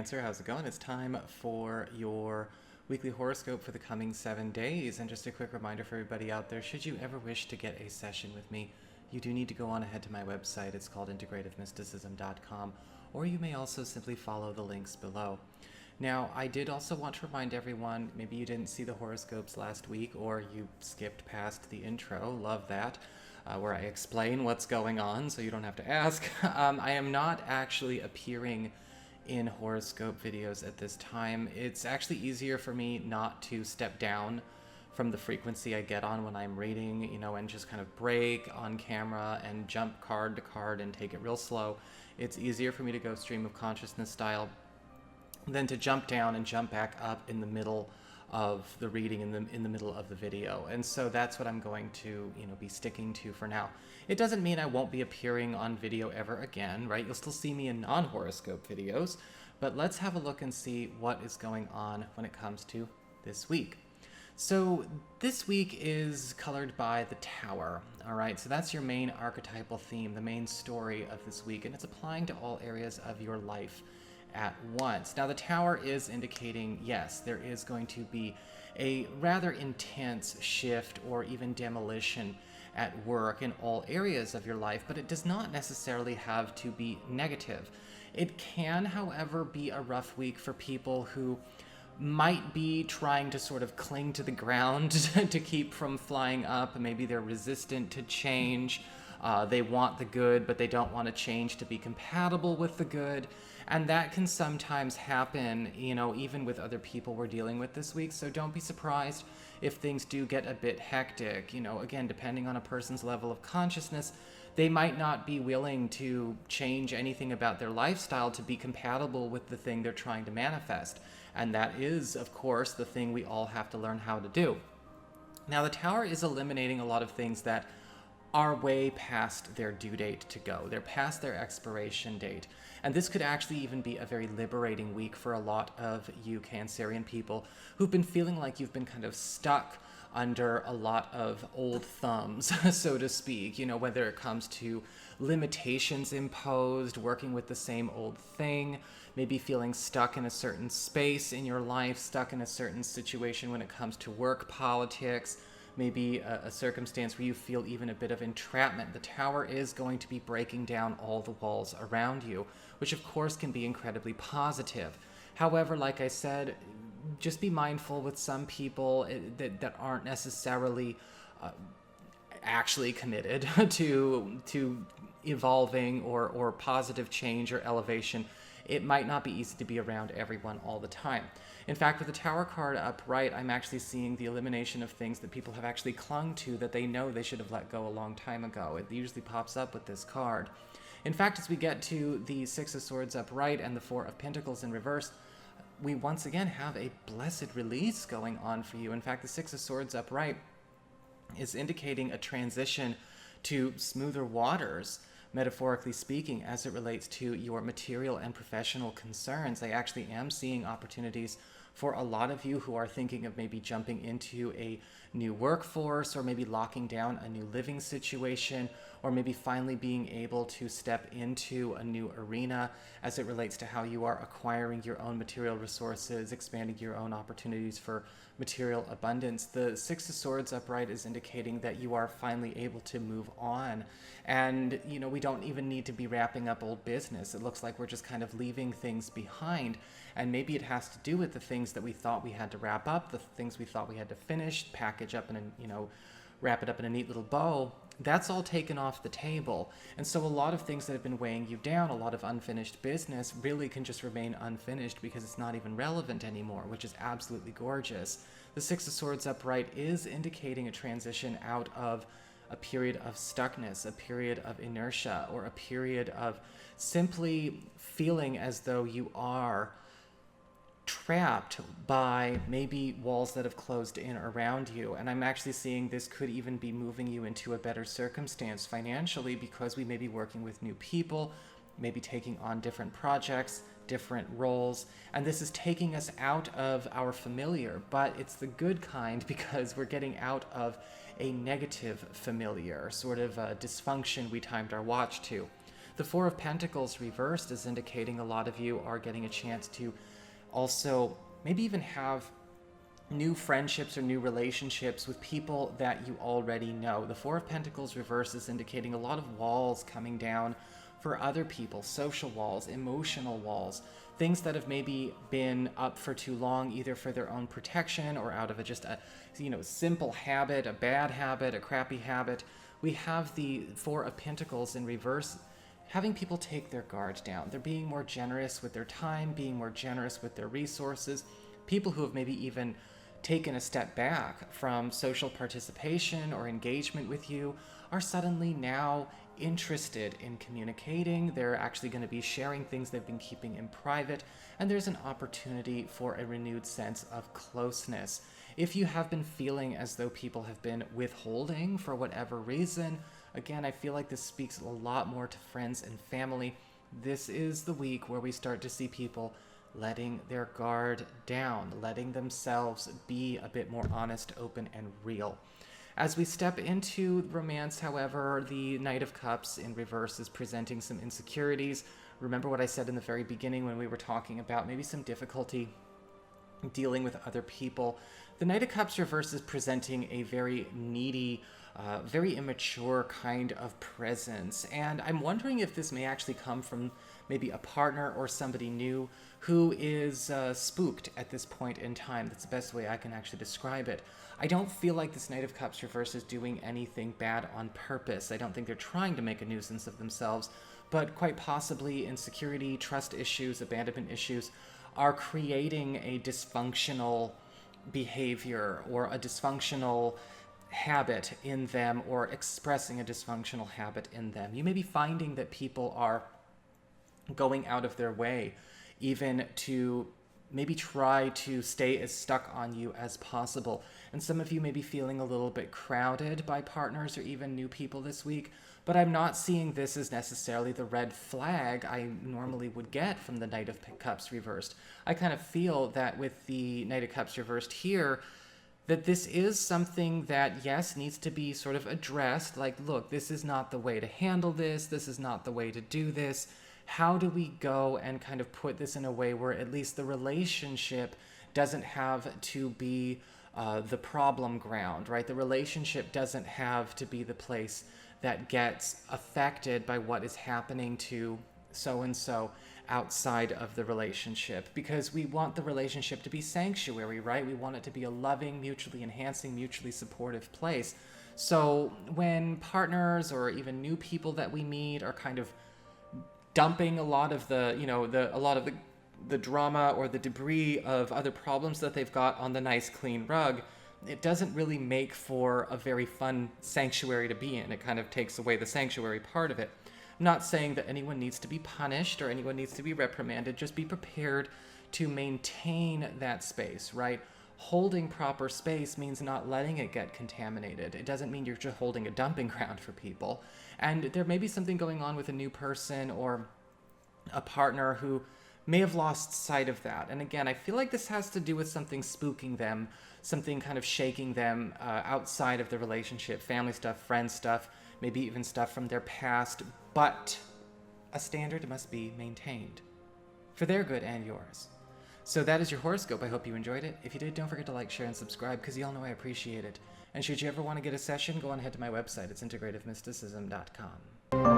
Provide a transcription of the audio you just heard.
Cancer. How's it going? It's time for your weekly horoscope for the coming 7 days. And just a quick reminder for everybody out there, should you ever wish to get a session with me, you do need to go on ahead to my website. It's called integrativemysticism.com, or you may also simply follow the links below. Now, I did also want to remind everyone, maybe you didn't see the horoscopes last week or you skipped past the intro, love that, where I explain what's going on so you don't have to ask. I am not actually appearing in horoscope videos at this time. It's actually easier for me not to step down from the frequency I get on when I'm reading, and just kind of break on camera and jump card to card and take it real slow. It's easier for me to go stream of consciousness style than to jump down and jump back up in the middle of the reading, in the middle of the video. And so that's what I'm going to be sticking to for now. It doesn't mean I won't be appearing on video ever again, right? You'll still see me in non-horoscope videos, but let's have a look and see what is going on when it comes to this week. So this week is colored by the Tower, all right? So that's your main archetypal theme, the main story of this week, and it's applying to all areas of your life at once. Now, the Tower is indicating, yes, there is going to be a rather intense shift or even demolition at work in all areas of your life, but it does not necessarily have to be negative. It can, however, be a rough week for people who might be trying to sort of cling to the ground to keep from flying up. Maybe they're resistant to change. They want the good, but they don't want to change to be compatible with the good. And that can sometimes happen, even with other people we're dealing with this week. So don't be surprised if things do get a bit hectic. Again, depending on a person's level of consciousness, they might not be willing to change anything about their lifestyle to be compatible with the thing they're trying to manifest. And that is, of course, the thing we all have to learn how to do. Now, the Tower is eliminating a lot of things that are way past their due date to go. They're past their expiration date. And this could actually even be a very liberating week for a lot of you Cancerian people who've been feeling like you've been kind of stuck under a lot of old thumbs, so to speak, whether it comes to limitations imposed, working with the same old thing, maybe feeling stuck in a certain space in your life, stuck in a certain situation when it comes to work politics, maybe a circumstance where you feel even a bit of entrapment. The Tower is going to be breaking down all the walls around you, which of course can be incredibly positive. However, like I said, just be mindful with some people that aren't necessarily actually committed to evolving or positive change or elevation. It might not be easy to be around everyone all the time. In fact, with the Tower card upright, I'm actually seeing the elimination of things that people have actually clung to that they know they should have let go a long time ago. It usually pops up with this card. In fact, as we get to the Six of Swords upright and the Four of Pentacles in reverse, we once again have a blessed release going on for you. In fact, the Six of Swords upright is indicating a transition to smoother waters, metaphorically speaking, as it relates to your material and professional concerns. I actually am seeing opportunities for a lot of you who are thinking of maybe jumping into a new workforce, or maybe locking down a new living situation, or maybe finally being able to step into a new arena as it relates to how you are acquiring your own material resources, expanding your own opportunities for material abundance. The Six of Swords upright is indicating that you are finally able to move on. And, we don't even need to be wrapping up old business. It looks like we're just kind of leaving things behind. And maybe it has to do with the things that we thought we had to wrap up, the things we thought we had to finish, package up and, wrap it up in a neat little bow. That's all taken off the table. And so a lot of things that have been weighing you down, a lot of unfinished business, really can just remain unfinished because it's not even relevant anymore, which is absolutely gorgeous. The Six of Swords upright is indicating a transition out of a period of stuckness, a period of inertia, or a period of simply feeling as though you are trapped by maybe walls that have closed in around you. And I'm actually seeing this could even be moving you into a better circumstance financially, because we may be working with new people, maybe taking on different projects, different roles, and this is taking us out of our familiar, but it's the good kind, because we're getting out of a negative familiar, sort of a dysfunction we timed our watch to. The Four of Pentacles reversed is indicating a lot of you are getting a chance to also maybe even have new friendships or new relationships with people that you already know. The Four of Pentacles reverse is indicating a lot of walls coming down for other people, social walls, emotional walls, things that have maybe been up for too long, either for their own protection or out of just a simple habit, a bad habit, a crappy habit. We have the Four of Pentacles in reverse, having people take their guard down. They're being more generous with their time, being more generous with their resources. People who have maybe even taken a step back from social participation or engagement with you are suddenly now interested in communicating. They're actually going to be sharing things they've been keeping in private, and there's an opportunity for a renewed sense of closeness. If you have been feeling as though people have been withholding for whatever reason, again, I feel like this speaks a lot more to friends and family. This is the week where we start to see people letting their guard down, letting themselves be a bit more honest, open, and real. As we step into romance, however, the Knight of Cups in reverse is presenting some insecurities. Remember what I said in the very beginning when we were talking about maybe some difficulty dealing with other people. The Knight of Cups reverse is presenting a very needy, very immature kind of presence. And I'm wondering if this may actually come from maybe a partner or somebody new who is spooked at this point in time. That's the best way I can actually describe it. I don't feel like this Knight of Cups reverse is doing anything bad on purpose. I don't think they're trying to make a nuisance of themselves, but quite possibly insecurity, trust issues, abandonment issues are creating a dysfunctional behavior or a dysfunctional habit in them, or expressing a dysfunctional habit in them. You may be finding that people are going out of their way even to maybe try to stay as stuck on you as possible. And some of you may be feeling a little bit crowded by partners or even new people this week, but I'm not seeing this as necessarily the red flag I normally would get from the Knight of Cups reversed. I kind of feel that with the Knight of Cups reversed here, that this is something that, yes, needs to be sort of addressed. Like, look, this is not the way to handle this. This is not the way to do this. How do we go and kind of put this in a way where at least the relationship doesn't have to be the problem ground, right? The relationship doesn't have to be the place that gets affected by what is happening to so-and-so outside of the relationship, because we want the relationship to be sanctuary, right? We want it to be a loving, mutually enhancing, mutually supportive place. So when partners or even new people that we meet are kind of dumping a lot of the drama or the debris of other problems that they've got on the nice clean rug, it doesn't really make for a very fun sanctuary to be in. It kind of takes away the sanctuary part of it. I'm not saying that anyone needs to be punished or anyone needs to be reprimanded. Just be prepared to maintain that space, right? Holding proper space means not letting it get contaminated. It doesn't mean you're just holding a dumping ground for people. And there may be something going on with a new person or a partner who may have lost sight of that. And again, I feel like this has to do with something spooking them, something kind of shaking them outside of the relationship, family stuff, friend stuff, maybe even stuff from their past. But a standard must be maintained for their good and yours. So that is your horoscope. I hope you enjoyed it. If you did, don't forget to like, share, and subscribe, because you all know I appreciate it. And should you ever want to get a session, go on ahead to my website. It's integrativemysticism.com.